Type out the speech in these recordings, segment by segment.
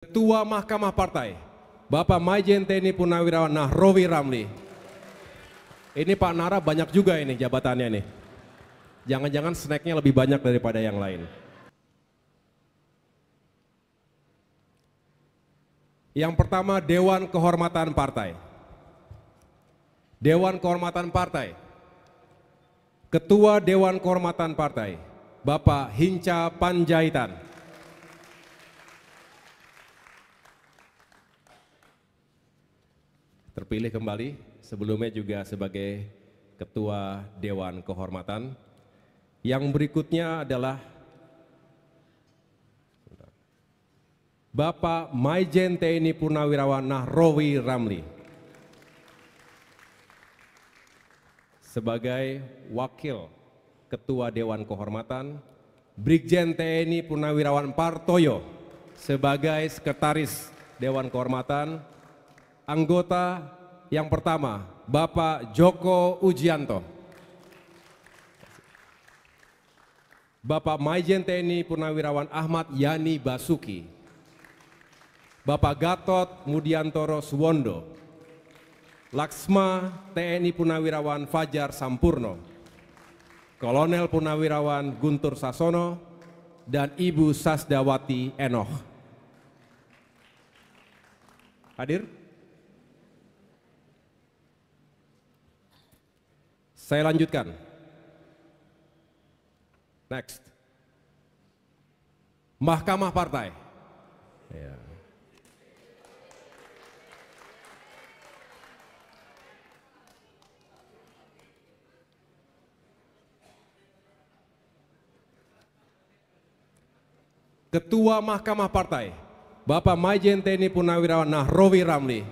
Ketua Mahkamah Partai, Bapak Maijen TNI Purnawirawan Nahrawi Ramli. Ini Pak Nara banyak juga ini jabatannya nih. Jangan-jangan snacknya lebih banyak daripada yang lain. Yang pertama, Dewan Kehormatan Partai. Dewan Kehormatan Partai. Ketua Dewan Kehormatan Partai, Bapak Hinca Panjaitan. Terpilih kembali, sebelumnya juga sebagai Ketua Dewan Kehormatan. Yang berikutnya adalah Bapak Maijen TNI Purnawirawan Nahrawi Ramli sebagai Wakil Ketua Dewan Kehormatan, Brigjen TNI Purnawirawan Partoyo sebagai Sekretaris Dewan Kehormatan. Anggota yang pertama, Bapak Joko Ujianto. Bapak Maijen TNI Purnawirawan Ahmad Yani Basuki. Bapak Gatot Mudiantoro Suwondo. Laksma TNI Purnawirawan Fajar Sampurno. Kolonel Purnawirawan Guntur Sasono dan Ibu Sasdawati Enoh. Hadir? Saya lanjutkan. Next. Mahkamah Partai. Ya. Ketua Mahkamah Partai, Bapak Maijen TNI Purnawirawan Nahrawi Ramli.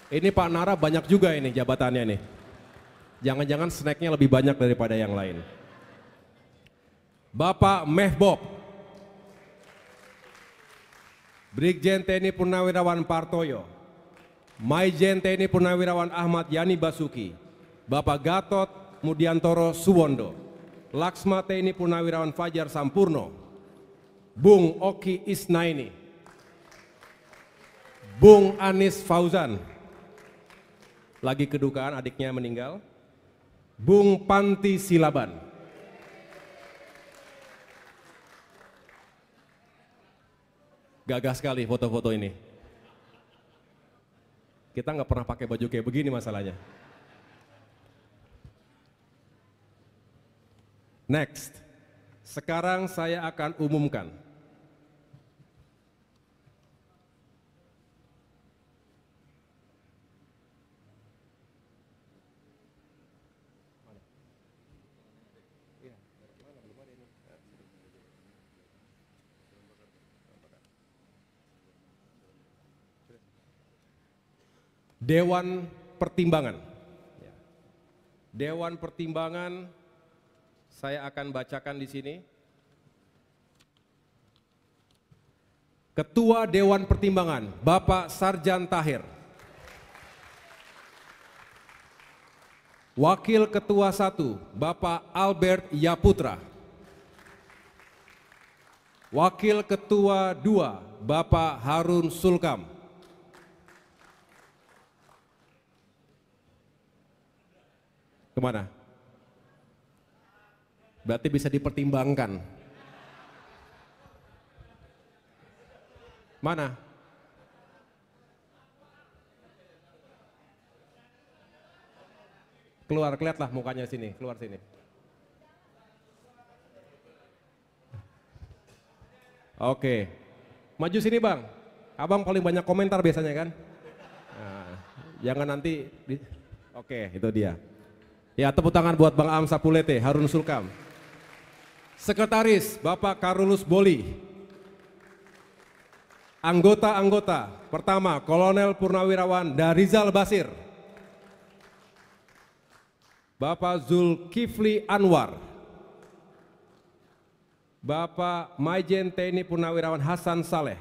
Ini Pak Nara banyak juga ini jabatannya nih. Jangan-jangan snacknya lebih banyak daripada yang lain. Bapak Mehbob, Brigjen TNI Purnawirawan Partoyo, Maijen TNI Purnawirawan Ahmad Yani Basuki, Bapak Gatot Mudiantoro Suwondo, Laksma TNI Purnawirawan Fajar Sampurno, Bung Oki Isnaini, Bung Anis Fauzan, lagi kedukaan adiknya meninggal, Bung Panti Silaban. Gagah sekali foto-foto ini. Kita nggak pernah pakai baju kayak begini masalahnya. Next, sekarang saya akan umumkan Dewan Pertimbangan. Dewan Pertimbangan saya akan bacakan di sini. Ketua Dewan Pertimbangan, Bapak Sarjan Tahir. Wakil Ketua 1, Bapak Albert Yaputra. Wakil Ketua 2, Bapak Harun Sulkam. Kemana? Berarti bisa dipertimbangkan. Mana? Keluar, lihatlah mukanya sini, keluar sini. Oke, maju sini Bang. Abang paling banyak komentar biasanya kan? Nah, jangan nanti. Oke, itu dia. Ya, tepuk tangan buat Bang Am Sapulete, Harun Sulkam. Sekretaris, Bapak Karulus Boli. Anggota-anggota, pertama Kolonel Purnawirawan Darizal Basir. Bapak Zulkifli Anwar. Bapak Maijen TNI Purnawirawan Hasan Saleh.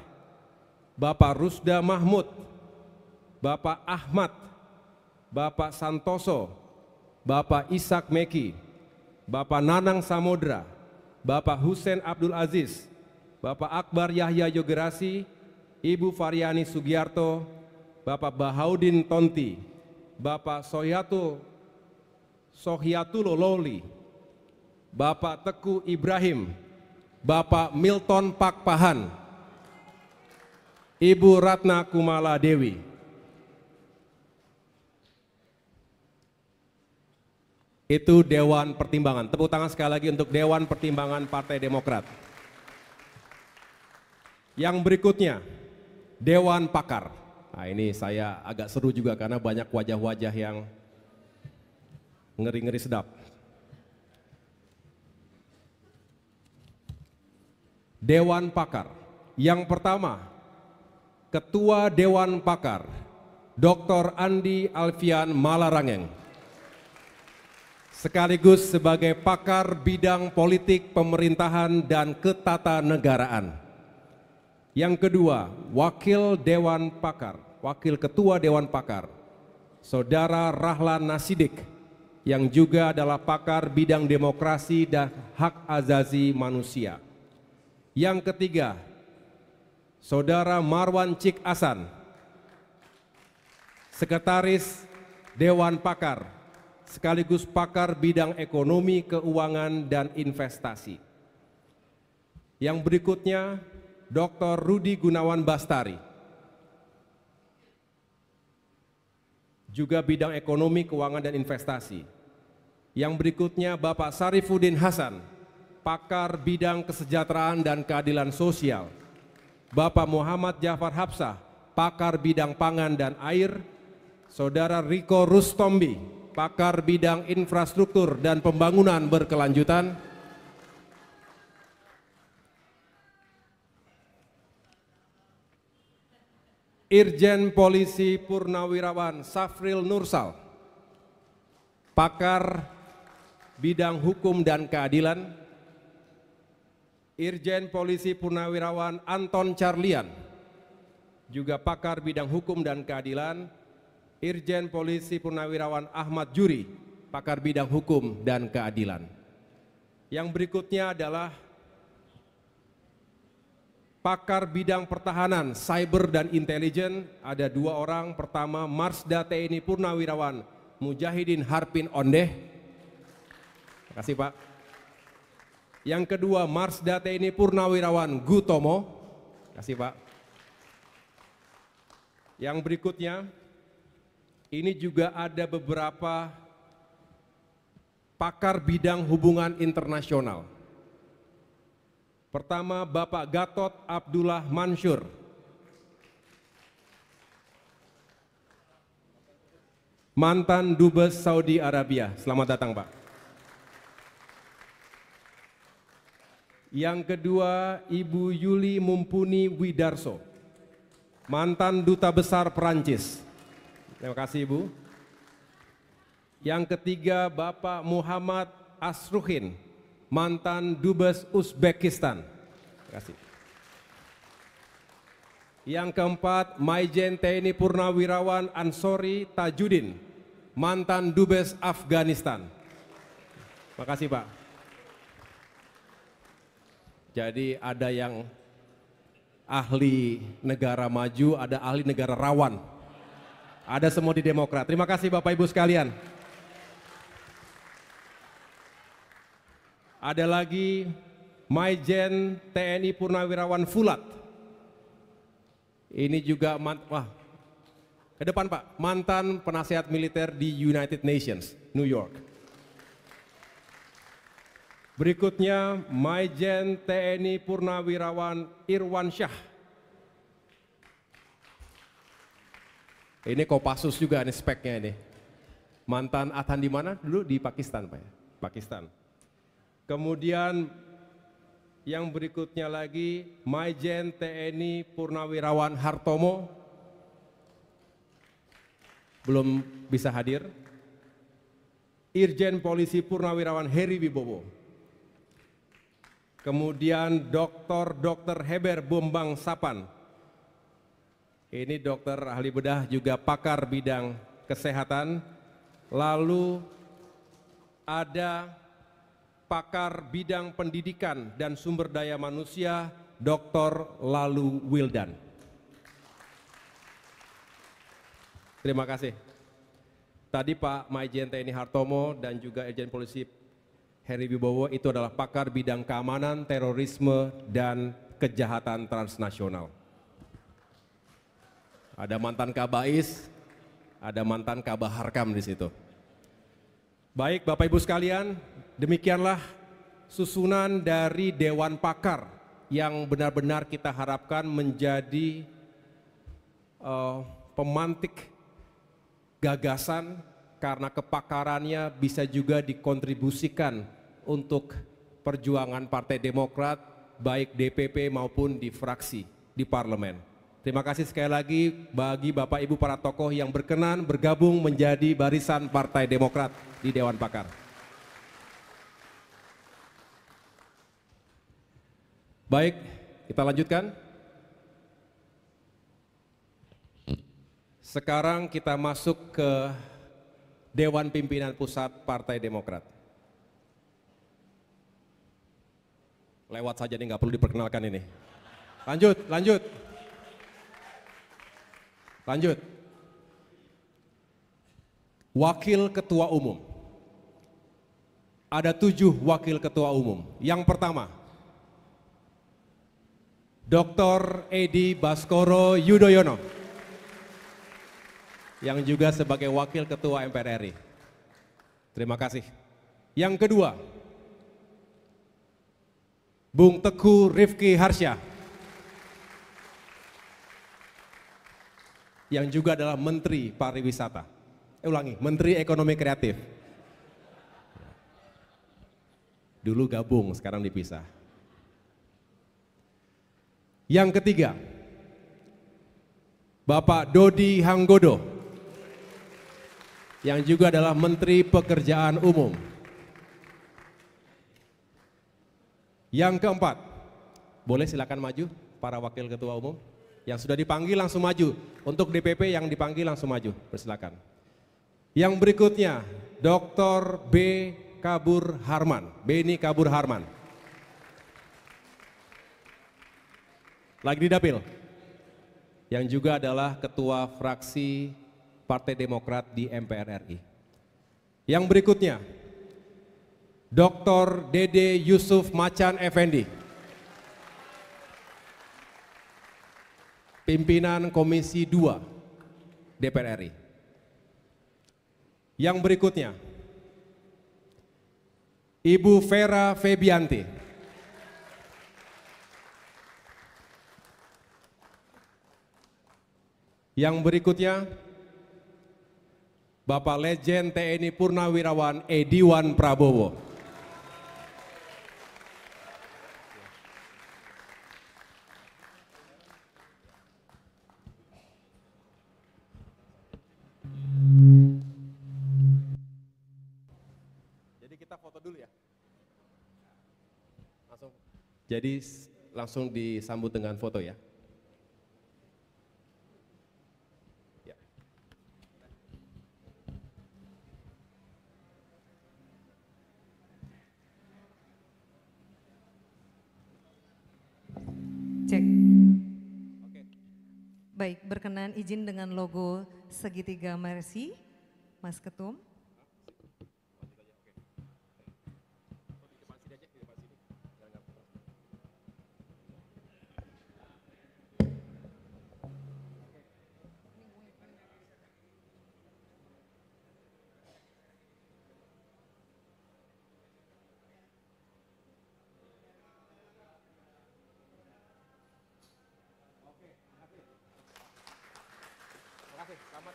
Bapak Rusda Mahmud. Bapak Ahmad. Bapak Santoso. Bapak Ishak Meki, Bapak Nanang Samodra, Bapak Hussein Abdul Aziz, Bapak Akbar Yahya Yogerasi, Ibu Variani Sugiarto, Bapak Bahaudin Tonti, Bapak Sohiatulo Loli, Bapak Teku Ibrahim, Bapak Milton Pakpahan, Ibu Ratna Kumala Dewi. Itu Dewan Pertimbangan. Tepuk tangan sekali lagi untuk Dewan Pertimbangan Partai Demokrat. Yang berikutnya, Dewan Pakar. Nah, ini saya agak seru juga karena banyak wajah-wajah yang ngeri-ngeri sedap. Dewan Pakar. Yang pertama, Ketua Dewan Pakar, Dr. Andi Alfian Malarangeng. Sekaligus sebagai pakar bidang politik pemerintahan dan ketatanegaraan. Yang kedua, Wakil Dewan Pakar, Wakil Ketua Dewan Pakar, Saudara Rahlan Nasidik, yang juga adalah pakar bidang demokrasi dan hak asasi manusia. Yang ketiga, Saudara Marwan Cik Asan, Sekretaris Dewan Pakar, sekaligus pakar bidang ekonomi, keuangan, dan investasi. Yang berikutnya, Dr. Rudi Gunawan Bastari, juga bidang ekonomi, keuangan, dan investasi. Yang berikutnya, Bapak Sarifudin Hasan, pakar bidang kesejahteraan dan keadilan sosial. Bapak Muhammad Jafar Hapsah, pakar bidang pangan dan air. Saudara Riko Rustombi, pakar bidang infrastruktur dan pembangunan berkelanjutan. Irjen Polisi Purnawirawan Safril Nursal, pakar bidang hukum dan keadilan. Irjen Polisi Purnawirawan Anton Carlian, juga pakar bidang hukum dan keadilan. Irjen Polisi Purnawirawan Ahmad Juri, pakar bidang hukum dan keadilan. Yang berikutnya adalah pakar bidang pertahanan, cyber dan intelijen. Ada 2 orang. Pertama, Marsda TNI Purnawirawan Mujahidin Harpin Ondeh. Terima kasih, Pak. Yang kedua, Marsda TNI Purnawirawan Gutomo. Terima kasih, Pak. Yang berikutnya, ini juga ada beberapa pakar bidang hubungan internasional. Pertama, Bapak Gatot Abdullah Mansur, mantan Dubes Saudi Arabia. Selamat datang, Pak. Yang kedua, Ibu Yuli Mumpuni Widarso, mantan Duta Besar Perancis. Terima kasih, Ibu. Yang ketiga, Bapak Muhammad Asruhin, mantan Dubes Uzbekistan. Terima kasih. Yang keempat, Maijen TNI Purnawirawan Ansori Tajudin, mantan Dubes Afghanistan. Terima kasih, Pak. Jadi ada yang ahli negara maju, ada ahli negara rawan. Ada semua di Demokrat. Terima kasih Bapak Ibu sekalian. Ada lagi Maijen TNI Purnawirawan Fulat. Ini juga ke depan Pak, mantan penasihat militer di United Nations, New York. Berikutnya Maijen TNI Purnawirawan Irwan Syah. Ini Kopassus juga nih speknya ini. Mantan Adhan di mana dulu? Di Pakistan Pak ya? Pakistan. Kemudian yang berikutnya lagi Maijen TNI Purnawirawan Hartomo. Belum bisa hadir. Irjen Polisi Purnawirawan Heri Wibowo. Kemudian Dr. Heber Bombang Sapan. Ini dokter ahli bedah juga pakar bidang kesehatan. Lalu ada pakar bidang pendidikan dan sumber daya manusia Dr. Lalu Wildan. Terima kasih. Tadi Pak Maijen TNI Hartomo dan juga Irjen Polisi Heri Wibowo itu adalah pakar bidang keamanan, terorisme, dan kejahatan transnasional. Ada mantan Kabais, ada mantan Kabaharkam di situ. Baik Bapak Ibu sekalian, demikianlah susunan dari Dewan Pakar yang benar-benar kita harapkan menjadi pemantik gagasan karena kepakarannya bisa juga dikontribusikan untuk perjuangan Partai Demokrat baik DPP maupun di fraksi di parlemen. Terima kasih sekali lagi bagi Bapak Ibu para tokoh yang berkenan bergabung menjadi barisan Partai Demokrat di Dewan Pakar. Baik, kita lanjutkan. Sekarang kita masuk ke Dewan Pimpinan Pusat Partai Demokrat. Lewat saja nih, nggak perlu diperkenalkan ini. Lanjut, lanjut. Lanjut. Wakil Ketua Umum. Ada 7 Wakil Ketua Umum. Yang pertama, Dr. Edi Baskoro Yudhoyono, yang juga sebagai Wakil Ketua MPR RI. Terima kasih. Yang kedua, Bung Teguh Rifki Harsha, yang juga adalah Menteri Pariwisata. Menteri Ekonomi Kreatif. Dulu gabung, sekarang dipisah. Yang ketiga, Bapak Dodi Hanggodo, yang juga adalah Menteri Pekerjaan Umum. Yang keempat, boleh silakan maju para Wakil Ketua Umum. Yang sudah dipanggil langsung maju. Untuk DPP yang dipanggil langsung maju, persilakan. Yang berikutnya, Dr. Beni Kabur Harman. Lagi di dapil. Yang juga adalah Ketua Fraksi Partai Demokrat di MPR RI. Yang berikutnya, Dr. Dede Yusuf Macan Effendi, pimpinan Komisi 2 DPR RI. Yang berikutnya, Ibu Vera Febianti, yang berikutnya, Bapak Legend TNI Purnawirawan Ediwan Prabowo. Jadi kita foto dulu ya. Langsung disambut dengan foto ya. Cek. Baik, berkenan izin dengan logo segitiga Mercy, Mas Ketum.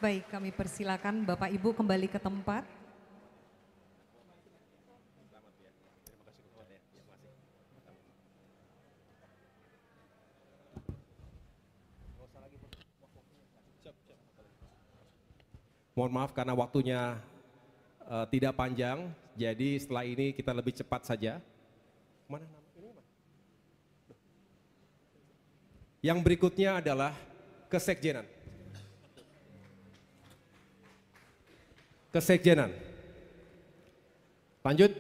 Baik, kami persilakan Bapak Ibu kembali ke tempat. Mohon maaf karena waktunya tidak panjang, jadi setelah ini kita lebih cepat saja. Mana ini? Yang berikutnya adalah kesekjenan. Kesekjenan. Lanjut.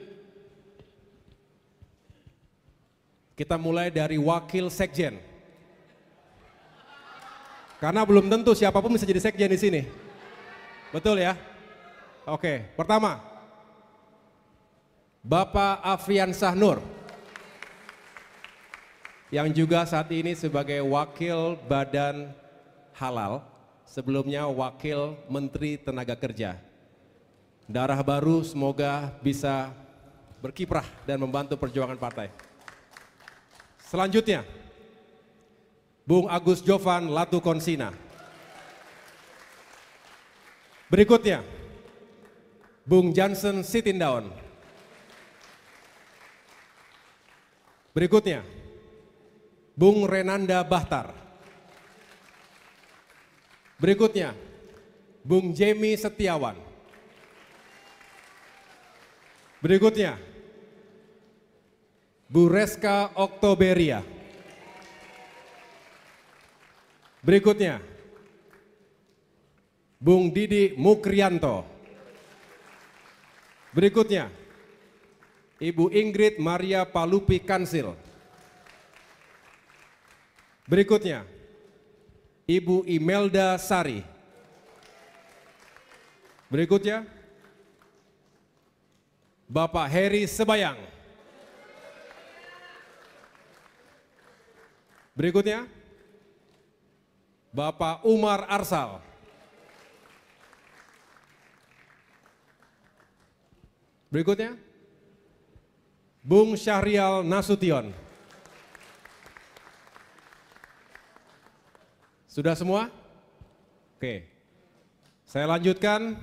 Kita mulai dari wakil sekjen. Karena belum tentu siapapun bisa jadi sekjen di sini. Betul ya? Oke, pertama, Bapak Afriansah Nur, yang juga saat ini sebagai Wakil Badan Halal, sebelumnya Wakil Menteri Tenaga Kerja. Darah baru semoga bisa berkiprah dan membantu perjuangan partai. Selanjutnya, Bung Agus Jovan Latukonsina. Berikutnya, Bung Jansen Sitindaun. Berikutnya, Bung Renanda Bahtar. Berikutnya, Bung Jemi Setiawan. Berikutnya, Bu Reska Oktoberia. Berikutnya, Bung Didi Mukrianto. Berikutnya, Ibu Ingrid Maria Palupi Kansil. Berikutnya, Ibu Imelda Sari. Berikutnya, Bapak Heri Sebayang. Berikutnya, Bapak Umar Arsal. Berikutnya, Bung Syahrial Nasution. Sudah semua? Oke. Saya lanjutkan,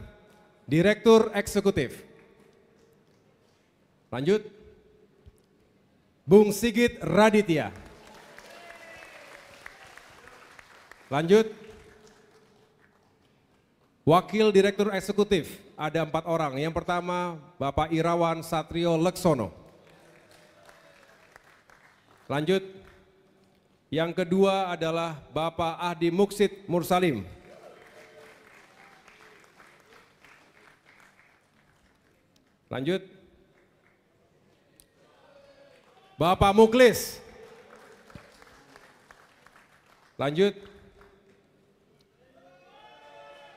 Direktur Eksekutif. Lanjut. Bung Sigit Raditya. Lanjut. Wakil Direktur Eksekutif, ada 4 orang. Yang pertama, Bapak Irawan Satrio Leksono. Lanjut. Yang kedua adalah Bapak Ahdi Muksid Mursalim. Lanjut. Bapak Muklis. Lanjut.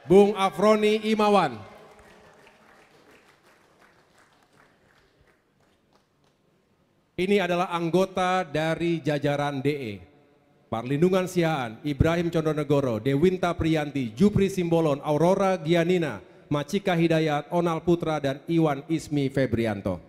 Bung Afroni Imawan. Ini adalah anggota dari jajaran DE. Parlindungan Sihaan, Ibrahim Condonegoro, Dewinta Priyanti, Jupri Simbolon, Aurora Gianina, Macika Hidayat, Onal Putra, dan Iwan Ismi Febrianto.